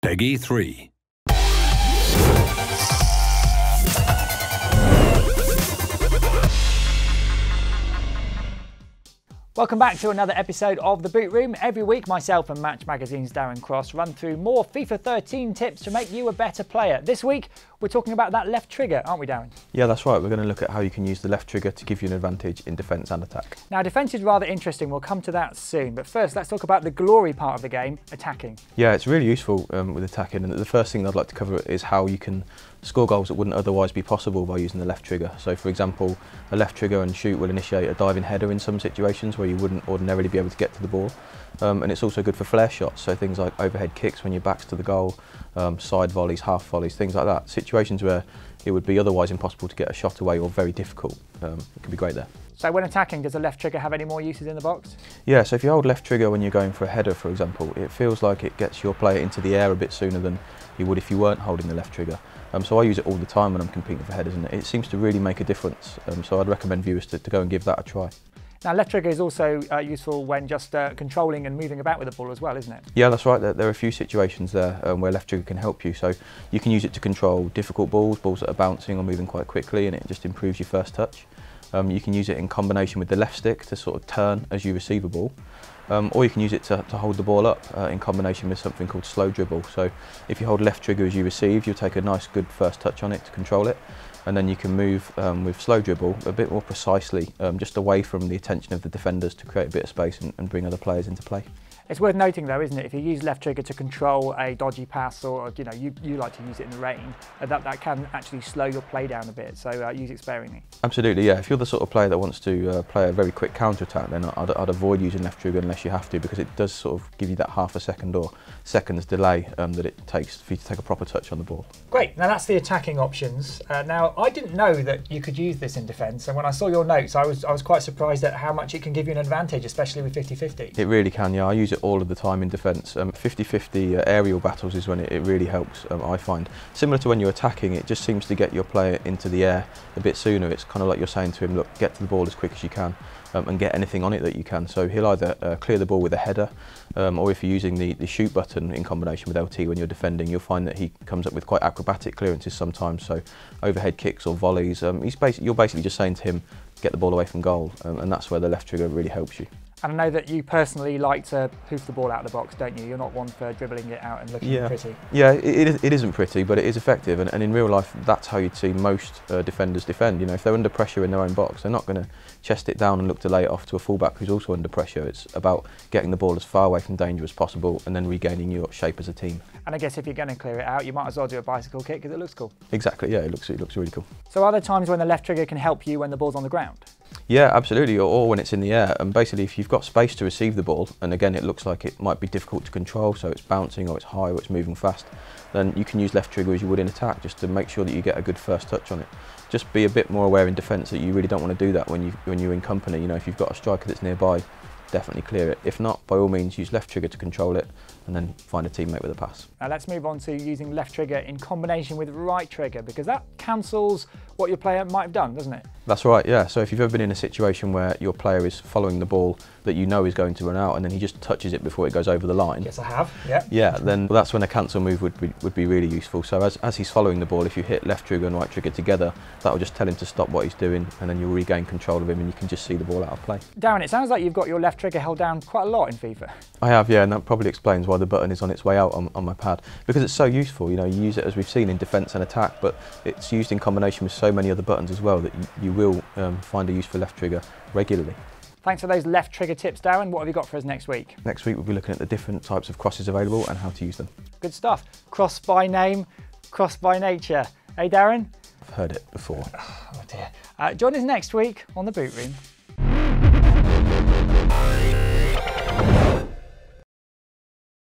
Peggy 3. Welcome back to another episode of The Boot Room. Every week, myself and Match Magazine's Darren Cross run through more FIFA 13 tips to make you a better player. This week, we're talking about that left trigger, aren't we, Darren? Yeah, that's right. We're going to look at how you can use the left trigger to give you an advantage in defence and attack. Now, defence is rather interesting. We'll come to that soon. But first, let's talk about the glory part of the game, attacking. Yeah, it's really useful with attacking. And the first thing I'd like to cover is how you can score goals that wouldn't otherwise be possible by using the left trigger. So, for example, a left trigger and shoot will initiate a diving header in some situations where you wouldn't ordinarily be able to get to the ball. And it's also good for flair shots, so things like overhead kicks when your back's to the goal, side volleys, half volleys, things like that. Situations where it would be otherwise impossible to get a shot away or very difficult. It can be great there. So when attacking, does the left trigger have any more uses in the box? Yeah, so if you hold left trigger when you're going for a header, for example, it feels like it gets your player into the air a bit sooner than you would if you weren't holding the left trigger. So I use it all the time when I'm competing for headers, and it seems to really make a difference. So I'd recommend viewers to go and give that a try. Now, left trigger is also useful when just controlling and moving about with the ball as well, isn't it? Yeah, that's right. There are a few situations there where left trigger can help you. So you can use it to control difficult balls that are bouncing or moving quite quickly, and it just improves your first touch. You can use it in combination with the left stick to sort of turn as you receive a ball. Or you can use it to hold the ball up in combination with something called slow dribble. So if you hold left trigger as you receive, you'll take a nice good first touch on it to control it, and then you can move with slow dribble a bit more precisely, just away from the attention of the defenders to create a bit of space and bring other players into play. It's worth noting though, isn't it, if you use left trigger to control a dodgy pass, or you like to use it in the rain, that can actually slow your play down a bit, so use it sparingly. Absolutely, yeah. If you're the sort of player that wants to play a very quick counter-attack, then I'd avoid using left trigger unless you have to, because it does sort of give you that half a second or seconds delay that it takes for you to take a proper touch on the ball. Great, now that's the attacking options. Now, I didn't know that you could use this in defence, and when I saw your notes, I was quite surprised at how much it can give you an advantage, especially with 50-50. It really can, yeah. I use it all of the time in defence. 50-50 aerial battles is when it really helps, I find. Similar to when you're attacking, it just seems to get your player into the air a bit sooner. It's kind of like you're saying to him, look, get to the ball as quick as you can and get anything on it that you can. So he'll either clear the ball with a header, or if you're using the shoot button in combination with LT when you're defending, you'll find that he comes up with quite acrobatic clearances sometimes, so overhead kicks or volleys. You're basically just saying to him, get the ball away from goal, and that's where the left trigger really helps you. And I know that you personally like to hoof the ball out of the box, don't you? You're not one for dribbling it out and looking pretty. Yeah, it isn't pretty, but it is effective, and in real life, that's how you'd see most defenders defend. You know, if they're under pressure in their own box, they're not going to chest it down and look to lay it off to a fullback who's also under pressure. It's about getting the ball as far away from danger as possible and then regaining your shape as a team. And I guess if you're going to clear it out, you might as well do a bicycle kick because it looks cool. Exactly, yeah, it looks really cool. So are there times when the left trigger can help you when the ball's on the ground? Yeah, absolutely, or when it's in the air. And basically, if you've got space to receive the ball, and again, it looks like it might be difficult to control, so it's bouncing or it's high or it's moving fast, then you can use left trigger as you would in attack, just to make sure that you get a good first touch on it. Just be a bit more aware in defence that you really don't want to do that when you're in company. You know, if you've got a striker that's nearby, definitely clear it. If not, by all means, use left trigger to control it and then find a teammate with a pass. Now let's move on to using left trigger in combination with right trigger, because that cancels what your player might have done, doesn't it? That's right, yeah. So if you've ever been in a situation where your player is following the ball that you know is going to run out, and then he just touches it before it goes over the line. Yes, I have, yeah. Yeah, then that's when a cancel move would be really useful. So as he's following the ball, if you hit left trigger and right trigger together, that will just tell him to stop what he's doing, and then you'll regain control of him and you can just see the ball out of play. Darren, it sounds like you've got your left trigger held down quite a lot in FIFA. I have, yeah, and that probably explains why the button is on its way out on my pad, because it's so useful. You know, you use it, as we've seen, in defence and attack, but it's used in combination with so many other buttons as well that you will find a use for left trigger regularly. Thanks for those left trigger tips, Darren. What have you got for us next week? Next week we'll be looking at the different types of crosses available and how to use them. Good stuff. Cross by name, cross by nature. Hey, Darren? I've heard it before. Oh dear. Join us next week on The Boot Room.